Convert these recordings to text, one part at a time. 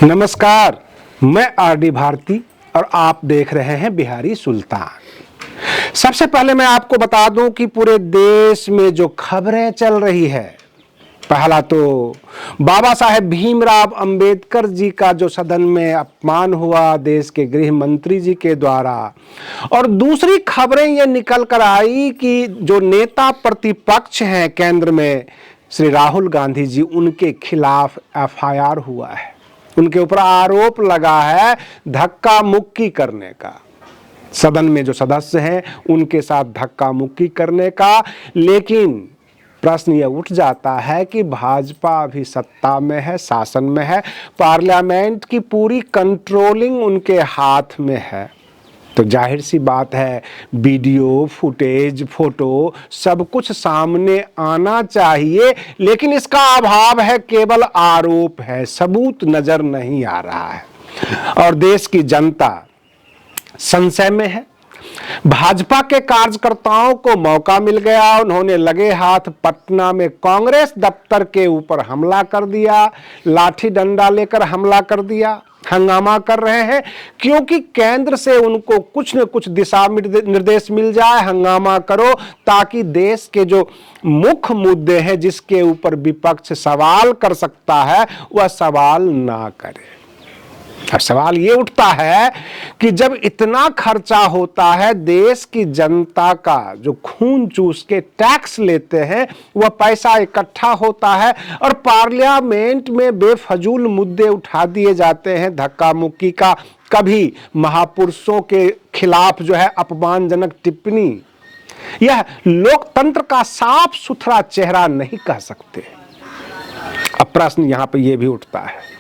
नमस्कार, मैं आरडी भारती और आप देख रहे हैं बिहारी सुल्तान। सबसे पहले मैं आपको बता दूं कि पूरे देश में जो खबरें चल रही है, पहला तो बाबा साहेब भीमराव अंबेडकर जी का जो सदन में अपमान हुआ देश के गृह मंत्री जी के द्वारा, और दूसरी खबरें ये निकल कर आई कि जो नेता प्रतिपक्ष हैं केंद्र में श्री राहुल गांधी जी, उनके खिलाफ एफआईआर हुआ है। उनके ऊपर आरोप लगा है धक्का मुक्की करने का, सदन में जो सदस्य हैं उनके साथ धक्का मुक्की करने का। लेकिन प्रश्न यह उठ जाता है कि भाजपा अभी सत्ता में है, शासन में है, पार्लियामेंट की पूरी कंट्रोलिंग उनके हाथ में है, तो जाहिर सी बात है वीडियो फुटेज, फोटो सब कुछ सामने आना चाहिए। लेकिन इसका अभाव है, केवल आरोप है, सबूत नजर नहीं आ रहा है और देश की जनता संशय में है। भाजपा के कार्यकर्ताओं को मौका मिल गया, उन्होंने लगे हाथ पटना में कांग्रेस दफ्तर के ऊपर हमला कर दिया, लाठी डंडा लेकर हमला कर दिया, हंगामा कर रहे हैं क्योंकि केंद्र से उनको कुछ न कुछ दिशा निर्देश मिल जाए, हंगामा करो ताकि देश के जो मुख्य मुद्दे हैं जिसके ऊपर विपक्ष सवाल कर सकता है वह सवाल ना करे। अब सवाल ये उठता है कि जब इतना खर्चा होता है, देश की जनता का जो खून चूस के टैक्स लेते हैं वह पैसा इकट्ठा होता है और पार्लियामेंट में बेफजूल मुद्दे उठा दिए जाते हैं, धक्का मुक्की का, कभी महापुरुषों के खिलाफ जो है अपमानजनक टिप्पणी, यह लोकतंत्र का साफ सुथरा चेहरा नहीं कह सकते। अब प्रश्न यहां पर यह भी उठता है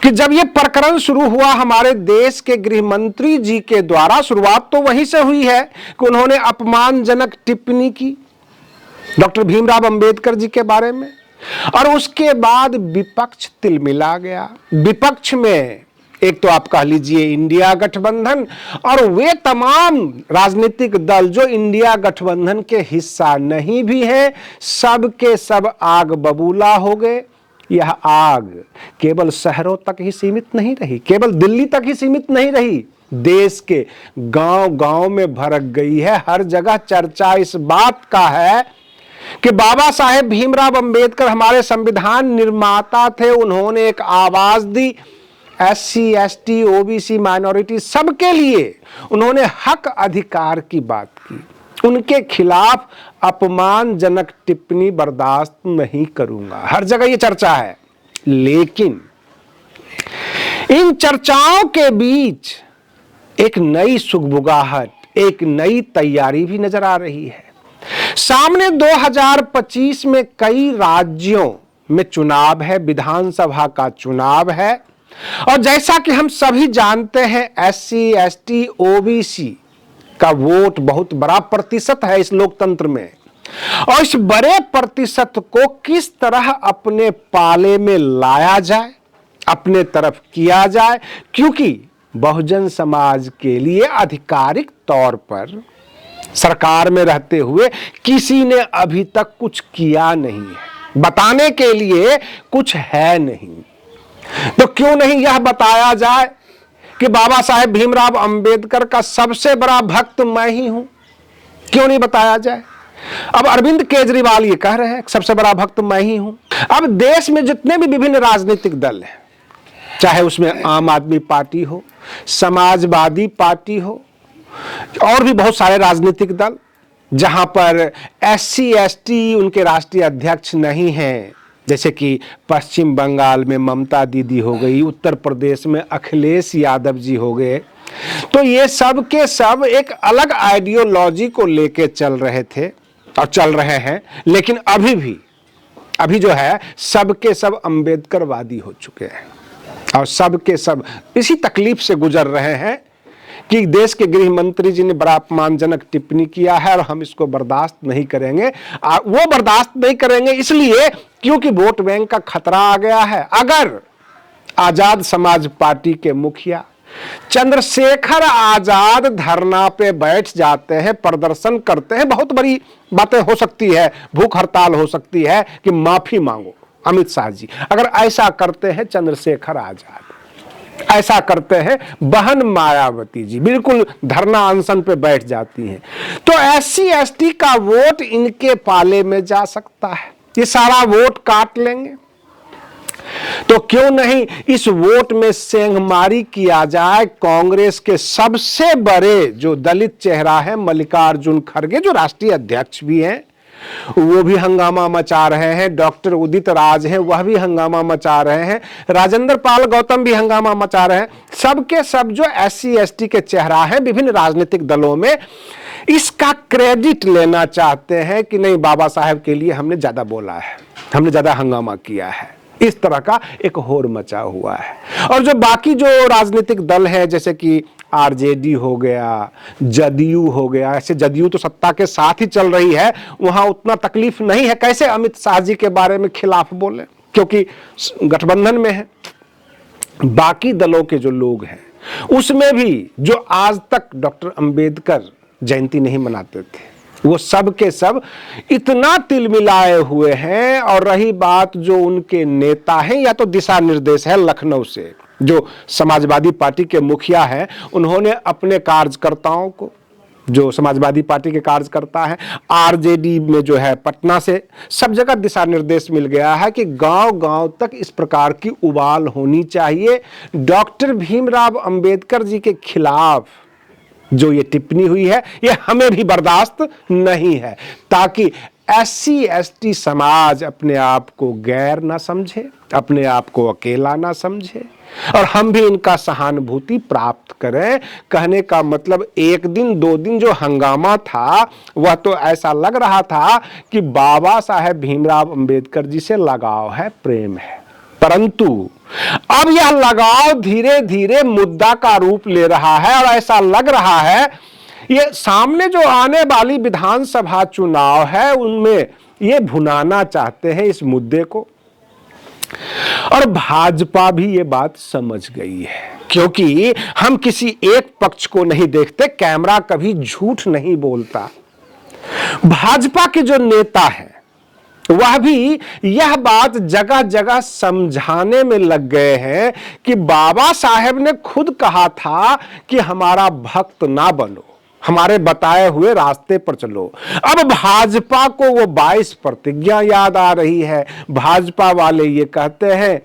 कि जब ये प्रकरण शुरू हुआ हमारे देश के गृह मंत्री जी के द्वारा, शुरुआत तो वहीं से हुई है कि उन्होंने अपमानजनक टिप्पणी की डॉक्टर भीमराव अंबेडकर जी के बारे में, और उसके बाद विपक्ष तिलमिला गया। विपक्ष में एक तो आप कह लीजिए इंडिया गठबंधन और वे तमाम राजनीतिक दल जो इंडिया गठबंधन के हिस्सा नहीं भी हैं, सब के सब आग बबूला हो गए। यह आग केवल शहरों तक ही सीमित नहीं रही, केवल दिल्ली तक ही सीमित नहीं रही, देश के गांव-गांव में भड़क गई है। हर जगह चर्चा इस बात का है कि बाबा साहेब भीमराव अंबेडकर हमारे संविधान निर्माता थे, उन्होंने एक आवाज दी एससी, एसटी, ओबीसी, माइनॉरिटी सबके लिए, उन्होंने हक अधिकार की बात की। उनके खिलाफ अपमानजनक टिप्पणी बर्दाश्त नहीं करूंगा, हर जगह ये चर्चा है। लेकिन इन चर्चाओं के बीच एक नई सुगबुगाहट, एक नई तैयारी भी नजर आ रही है। सामने 2025 में कई राज्यों में चुनाव है, विधानसभा का चुनाव है, और जैसा कि हम सभी जानते हैं एससी, एसटी, ओबीसी का वोट बहुत बड़ा प्रतिशत है इस लोकतंत्र में, और इस बड़े प्रतिशत को किस तरह अपने पाले में लाया जाए, अपने तरफ किया जाए, क्योंकि बहुजन समाज के लिए आधिकारिक तौर पर सरकार में रहते हुए किसी ने अभी तक कुछ किया नहीं है, बताने के लिए कुछ है नहीं। तो क्यों नहीं यह बताया जाए कि बाबा साहेब भीमराव अंबेडकर का सबसे बड़ा भक्त मैं ही हूं? क्यों नहीं बताया जाए? अब अरविंद केजरीवाल ये कह रहे हैं सबसे बड़ा भक्त मैं ही हूं। अब देश में जितने भी विभिन्न राजनीतिक दल हैं, चाहे उसमें आम आदमी पार्टी हो, समाजवादी पार्टी हो, और भी बहुत सारे राजनीतिक दल जहां पर एससी, एसटी उनके राष्ट्रीय अध्यक्ष नहीं हैं, जैसे कि पश्चिम बंगाल में ममता दीदी हो गई, उत्तर प्रदेश में अखिलेश यादव जी हो गए, तो ये सब के सब एक अलग आइडियोलॉजी को लेके चल रहे थे और चल रहे हैं। लेकिन अभी जो है सबके सब अंबेडकरवादी हो चुके हैं और सबके सब इसी तकलीफ से गुजर रहे हैं कि देश के गृह मंत्री जी ने बड़ा अपमानजनक टिप्पणी किया है और हम इसको बर्दाश्त नहीं करेंगे। वो बर्दाश्त नहीं करेंगे इसलिए क्योंकि वोट बैंक का खतरा आ गया है। अगर आजाद समाज पार्टी के मुखिया चंद्रशेखर आजाद धरना पे बैठ जाते हैं, प्रदर्शन करते हैं, बहुत बड़ी बातें हो सकती है, भूख हड़ताल हो सकती है कि माफी मांगो अमित शाह जी, अगर ऐसा करते हैं चंद्रशेखर आजाद, ऐसा करते हैं बहन मायावती जी, बिल्कुल धरना अनशन पे बैठ जाती हैं। तो SC ST का वोट इनके पाले में जा सकता है, ये सारा वोट काट लेंगे। तो क्यों नहीं इस वोट में सेंधमारी किया जाए। कांग्रेस के सबसे बड़े जो दलित चेहरा है मल्लिकार्जुन खड़गे, जो राष्ट्रीय अध्यक्ष भी हैं, वो भी हंगामा मचा रहे हैं। डॉक्टर उदित राज हैं, वह भी हंगामा मचा रहे हैं। राजेंद्र पाल गौतम भी हंगामा मचा रहे हैं। सबके सब जो SC ST के चेहरा हैं विभिन्न राजनीतिक दलों में, इसका क्रेडिट लेना चाहते हैं कि नहीं, बाबा साहेब के लिए हमने ज्यादा बोला है, हमने ज्यादा हंगामा किया है। इस तरह का एक होड़ मचा हुआ है। और जो बाकी जो राजनीतिक दल है, जैसे कि RJD हो गया, जदयू हो गया, ऐसे जदयू तो सत्ता के साथ ही चल रही है, वहां उतना तकलीफ नहीं है। कैसे अमित शाह जी के बारे में खिलाफ बोले, क्योंकि गठबंधन में है। बाकी दलों के जो लोग हैं उसमें भी जो आज तक डॉक्टर अंबेडकर जयंती नहीं मनाते थे, वो सब के सब इतना तिलमिलाए हुए हैं। और रही बात जो उनके नेता हैं, या तो दिशा निर्देश है लखनऊ से, जो समाजवादी पार्टी के मुखिया हैं, उन्होंने अपने कार्यकर्ताओं को, जो समाजवादी पार्टी के कार्यकर्ता हैं, RJD में जो है पटना से, सब जगह दिशा निर्देश मिल गया है कि गांव-गांव तक इस प्रकार की उबाल होनी चाहिए। डॉक्टर भीमराव अंबेडकर जी के खिलाफ जो ये टिप्पणी हुई है, ये हमें भी बर्दाश्त नहीं है, ताकि SC ST समाज अपने आप को गैर ना समझे, अपने आप को अकेला ना समझे, और हम भी इनका सहानुभूति प्राप्त करें। कहने का मतलब एक दिन दो दिन जो हंगामा था, वह तो ऐसा लग रहा था कि बाबा साहेब भीमराव अंबेडकर जी से लगाव है, प्रेम है। परंतु अब यह लगाव धीरे धीरे मुद्दा का रूप ले रहा है, और ऐसा लग रहा है ये सामने जो आने वाली विधानसभा चुनाव है उनमें ये भुनाना चाहते हैं इस मुद्दे को। और भाजपा भी ये बात समझ गई है, क्योंकि हम किसी एक पक्ष को नहीं देखते, कैमरा कभी झूठ नहीं बोलता। भाजपा के जो नेता हैं वह भी यह बात जगह जगह समझाने में लग गए हैं कि बाबा साहेब ने खुद कहा था कि हमारा भक्त ना बनो, हमारे बताए हुए रास्ते पर चलो। अब भाजपा को वो 22 प्रतिज्ञा याद आ रही है। भाजपा वाले ये कहते हैं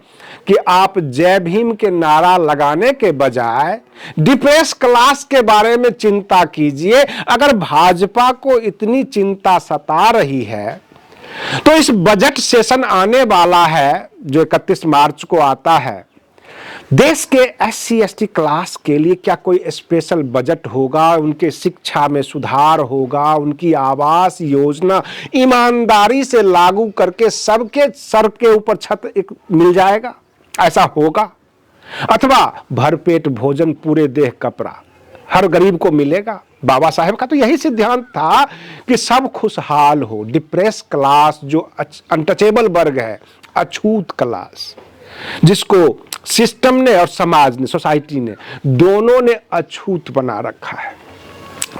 कि आप जय भीम के नारा लगाने के बजाय डिप्रेस क्लास के बारे में चिंता कीजिए। अगर भाजपा को इतनी चिंता सता रही है तो इस बजट सेशन आने वाला है जो 31 मार्च को आता है, देश के SC ST क्लास के लिए क्या कोई स्पेशल बजट होगा, उनके शिक्षा में सुधार होगा, उनकी आवास योजना ईमानदारी से लागू करके सबके सर के ऊपर छत एक मिल जाएगा, ऐसा होगा? अथवा भरपेट भोजन पूरे देह कपड़ा हर गरीब को मिलेगा? बाबा साहेब का तो यही सिद्धांत था कि सब खुशहाल हो। डिप्रेस क्लास जो अनटचेबल वर्ग है, अछूत क्लास, जिसको सिस्टम ने और समाज ने, सोसाइटी ने, दोनों ने अछूत बना रखा है,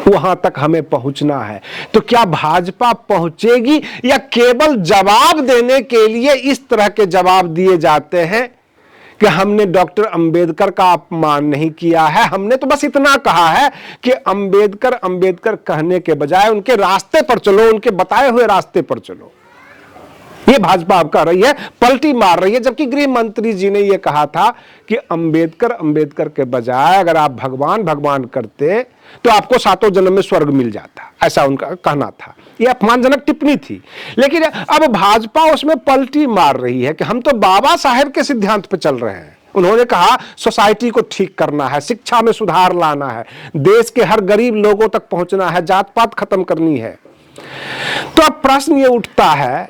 वहां तक हमें पहुंचना है। तो क्या भाजपा पहुंचेगी, या केवल जवाब देने के लिए इस तरह के जवाब दिए जाते हैं कि हमने डॉक्टर अंबेडकर का अपमान नहीं किया है, हमने तो बस इतना कहा है कि अंबेडकर अंबेडकर कहने के बजाय उनके रास्ते पर चलो, उनके बताए हुए रास्ते पर चलो। ये भाजपा अब कह रही है, पलटी मार रही है। जबकि गृह मंत्री जी ने यह कहा था कि अंबेडकर अंबेडकर के बजाय अगर आप भगवान भगवान करते तो आपको सातों जन्म में स्वर्ग मिल जाता, ऐसा उनका कहना था। यह अपमानजनक टिप्पणी थी। लेकिन अब भाजपा उसमें पलटी मार रही है कि हम तो बाबा साहेब के सिद्धांत पर चल रहे हैं। उन्होंने कहा सोसाइटी को ठीक करना है, शिक्षा में सुधार लाना है, देश के हर गरीब लोगों तक पहुंचना है, जात पात खत्म करनी है। तो अब प्रश्न ये उठता है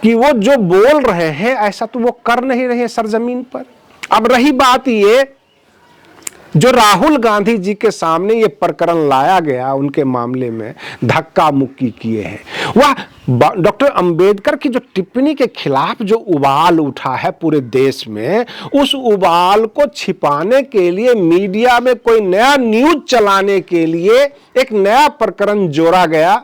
कि वो जो बोल रहे हैं ऐसा तो वो कर नहीं रहे सरजमीन पर। अब रही बात ये, जो राहुल गांधी जी के सामने ये प्रकरण लाया गया, उनके मामले में धक्का मुक्की किए हैं, वह डॉक्टर अंबेडकर की जो टिप्पणी के खिलाफ जो उबाल उठा है पूरे देश में, उस उबाल को छिपाने के लिए मीडिया में कोई नया न्यूज चलाने के लिए एक नया प्रकरण जोड़ा गया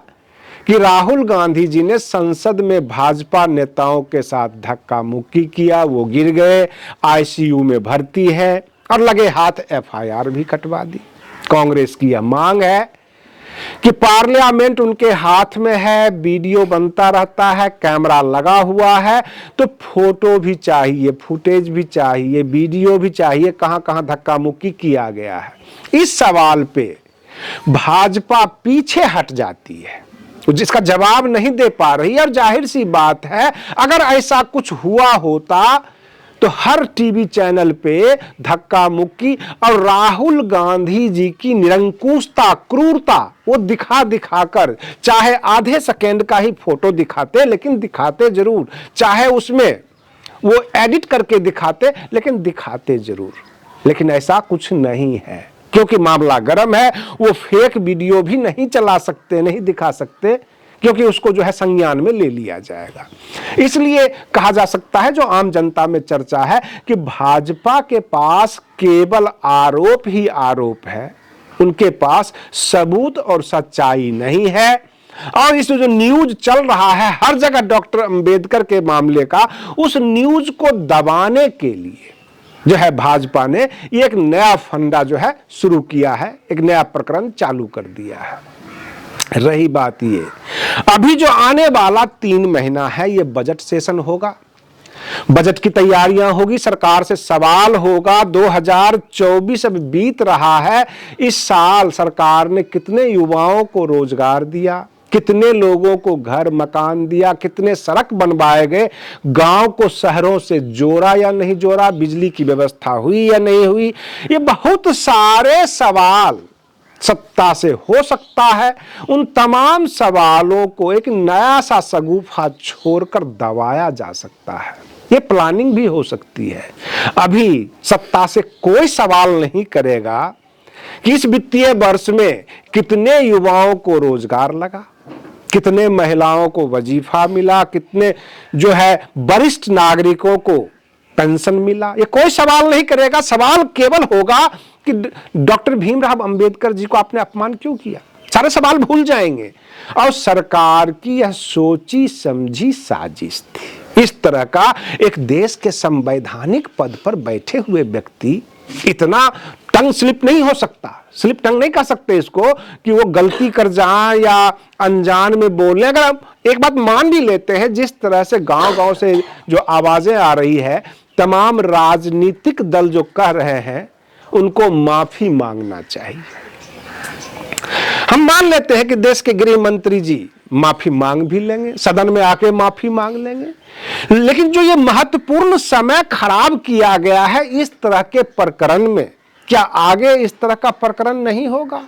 कि राहुल गांधी जी ने संसद में भाजपा नेताओं के साथ धक्का मुक्की किया, वो गिर गए, ICU में भर्ती है। और लगे हाथ एफआईआर भी कटवा दी। कांग्रेस की यह मांग है कि पार्लियामेंट उनके हाथ में है, वीडियो बनता रहता है, कैमरा लगा हुआ है, तो फोटो भी चाहिए, फुटेज भी चाहिए, वीडियो भी चाहिए, कहां कहां धक्का मुक्की किया गया है। इस सवाल पे भाजपा पीछे हट जाती है, जिसका जवाब नहीं दे पा रही। और जाहिर सी बात है, अगर ऐसा कुछ हुआ होता तो हर टीवी चैनल पे धक्का मुक्की और राहुल गांधी जी की निरंकुशता, क्रूरता वो दिखा दिखाकर, चाहे आधे सेकेंड का ही फोटो दिखाते, लेकिन दिखाते जरूर, चाहे उसमें वो एडिट करके दिखाते, लेकिन दिखाते जरूर। लेकिन ऐसा कुछ नहीं है, क्योंकि मामला गर्म है। वो फेक वीडियो भी नहीं चला सकते, नहीं दिखा सकते, क्योंकि उसको जो है संज्ञान में ले लिया जाएगा। इसलिए कहा जा सकता है, जो आम जनता में चर्चा है, कि भाजपा के पास केवल आरोप ही आरोप है, उनके पास सबूत और सच्चाई नहीं है। और इस जो न्यूज चल रहा है हर जगह डॉक्टर अंबेडकर के मामले का, उस न्यूज को दबाने के लिए जो है भाजपा ने एक नया फंडा जो है शुरू किया है, एक नया प्रकरण चालू कर दिया है। रही बात ये, अभी जो आने वाला 3 महीना है, ये बजट सेशन होगा, बजट की तैयारियां होगी, सरकार से सवाल होगा। 2024 अब बीत रहा है, इस साल सरकार ने कितने युवाओं को रोजगार दिया, कितने लोगों को घर मकान दिया, कितने सड़क बनवाए गए, गांव को शहरों से जोड़ा या नहीं जोड़ा, बिजली की व्यवस्था हुई या नहीं हुई, ये बहुत सारे सवाल सत्ता से हो सकता है। उन तमाम सवालों को एक नया सा शगुफा छोड़कर दबाया जा सकता है, ये प्लानिंग भी हो सकती है। अभी सत्ता से कोई सवाल नहीं करेगा कि इस वित्तीय वर्ष में कितने युवाओं को रोजगार लगा, कितने महिलाओं को वजीफा मिला, कितने जो है वरिष्ठ नागरिकों को पेंशन मिला, ये कोई सवाल नहीं करेगा। सवाल केवल होगा कि डॉक्टर भीमराव अंबेडकर जी को आपने अपमान क्यों किया, सारे सवाल भूल जाएंगे। और सरकार की यह सोची समझी साजिश थी। इस तरह का एक देश के संवैधानिक पद पर बैठे हुए व्यक्ति इतना टंग स्लिप नहीं हो सकता, स्लिप टंग नहीं कह सकते इसको, कि वो गलती कर जाए या अनजान में बोले। अगर हम एक बात मान भी लेते हैं, जिस तरह से गांव-गांव से जो आवाजें आ रही है, तमाम राजनीतिक दल जो कह रहे हैं, उनको माफी मांगना चाहिए। हम मान लेते हैं कि देश के गृह मंत्री जी माफी मांग भी लेंगे, सदन में आके माफी मांग लेंगे, लेकिन जो ये महत्वपूर्ण समय खराब किया गया है इस तरह के प्रकरण में, क्या आगे इस तरह का प्रकरण नहीं होगा?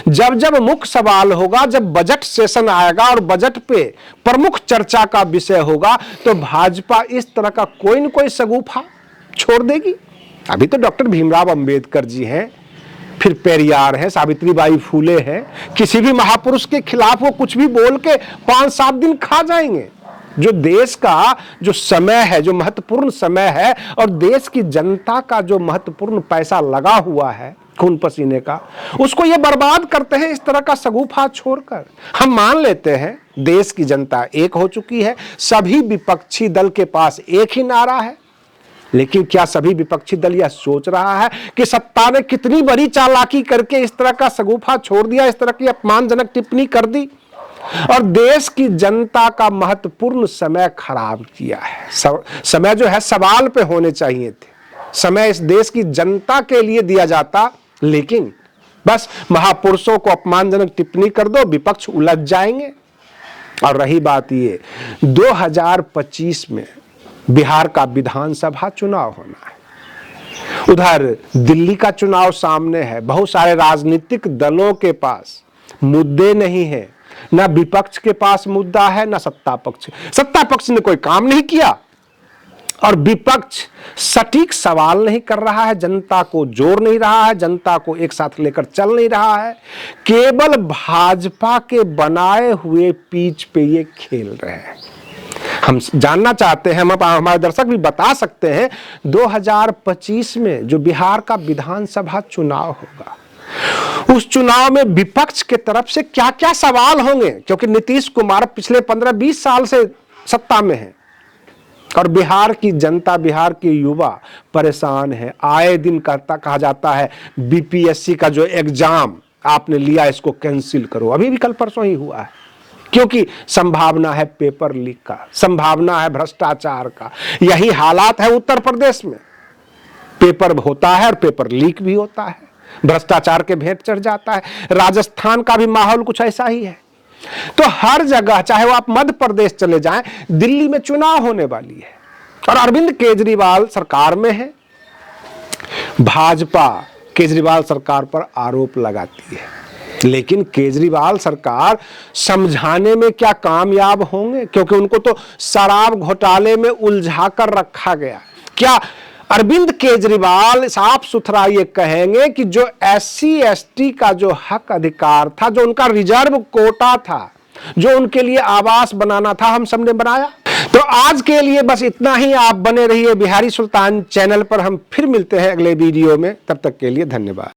जब जब मुख्य सवाल होगा, जब बजट सेशन आएगा और बजट पे प्रमुख चर्चा का विषय होगा, तो भाजपा इस तरह का कोई न कोई शगुफा छोड़ देगी। अभी तो डॉक्टर भीमराव अंबेडकर जी हैं, फिर पेरियार है, सावित्रीबाई फूले हैं, किसी भी महापुरुष के खिलाफ वो कुछ भी बोल के 5-7 दिन खा जाएंगे। जो देश का जो समय है, जो महत्वपूर्ण समय है, और देश की जनता का जो महत्वपूर्ण पैसा लगा हुआ है खून पसीने का, उसको ये बर्बाद करते हैं इस तरह का शगुफा छोड़कर। हम मान लेते हैं देश की जनता एक हो चुकी है, सभी विपक्षी दल के पास एक ही नारा है, लेकिन क्या सभी विपक्षी दल यह सोच रहा है कि सत्ता ने कितनी बड़ी चालाकी करके इस तरह का शगुफा छोड़ दिया, इस तरह की अपमानजनक टिप्पणी कर दी और देश की जनता का महत्वपूर्ण समय खराब किया है। समय जो है सवाल पे होने चाहिए थे, समय इस देश की जनता के लिए दिया जाता, लेकिन बस महापुरुषों को अपमानजनक टिप्पणी कर दो, विपक्ष उलझ जाएंगे। और रही बात ये, 2025 में बिहार का विधानसभा चुनाव होना है, उधर दिल्ली का चुनाव सामने है, बहुत सारे राजनीतिक दलों के पास मुद्दे नहीं है, ना विपक्ष के पास मुद्दा है, ना सत्ता पक्ष। सत्ता पक्ष ने कोई काम नहीं किया और विपक्ष सटीक सवाल नहीं कर रहा है, जनता को जोड़ नहीं रहा है, जनता को एक साथ लेकर चल नहीं रहा है, केवल भाजपा के बनाए हुए पिच पे ये खेल रहे हैं। हम जानना चाहते हैं, हम हमारे दर्शक भी बता सकते हैं, 2025 में जो बिहार का विधानसभा चुनाव होगा, उस चुनाव में विपक्ष के तरफ से क्या क्या सवाल होंगे, क्योंकि नीतीश कुमार पिछले 15-20 साल से सत्ता में है, और बिहार की जनता, बिहार के युवा परेशान है। आए दिन कहा जाता है बीपीएससी का जो एग्जाम आपने लिया इसको कैंसिल करो। अभी भी कल परसों ही हुआ है, क्योंकि संभावना है पेपर लीक का, संभावना है भ्रष्टाचार का। यही हालात है उत्तर प्रदेश में। पेपर होता है और पेपर लीक भी होता है, भ्रष्टाचार के भेंट चढ़ जाता है। राजस्थान का भी माहौल कुछ ऐसा ही है। तो हर जगह, चाहे वो आप मध्य प्रदेश चले जाएं, दिल्ली में चुनाव होने वाली है और अरविंद केजरीवाल सरकार में है। भाजपा केजरीवाल सरकार पर आरोप लगाती है, लेकिन केजरीवाल सरकार समझाने में क्या कामयाब होंगे? क्योंकि उनको तो शराब घोटाले में उलझा कर रखा गया। क्या अरविंद केजरीवाल साफ सुथरा ये कहेंगे कि जो SC ST का जो हक अधिकार था, जो उनका रिजर्व कोटा था, जो उनके लिए आवास बनाना था, हम सबने बनाया? तो आज के लिए बस इतना ही। आप बने रहिए बिहारी सुल्तान चैनल पर। हम फिर मिलते हैं अगले वीडियो में। तब तक के लिए धन्यवाद।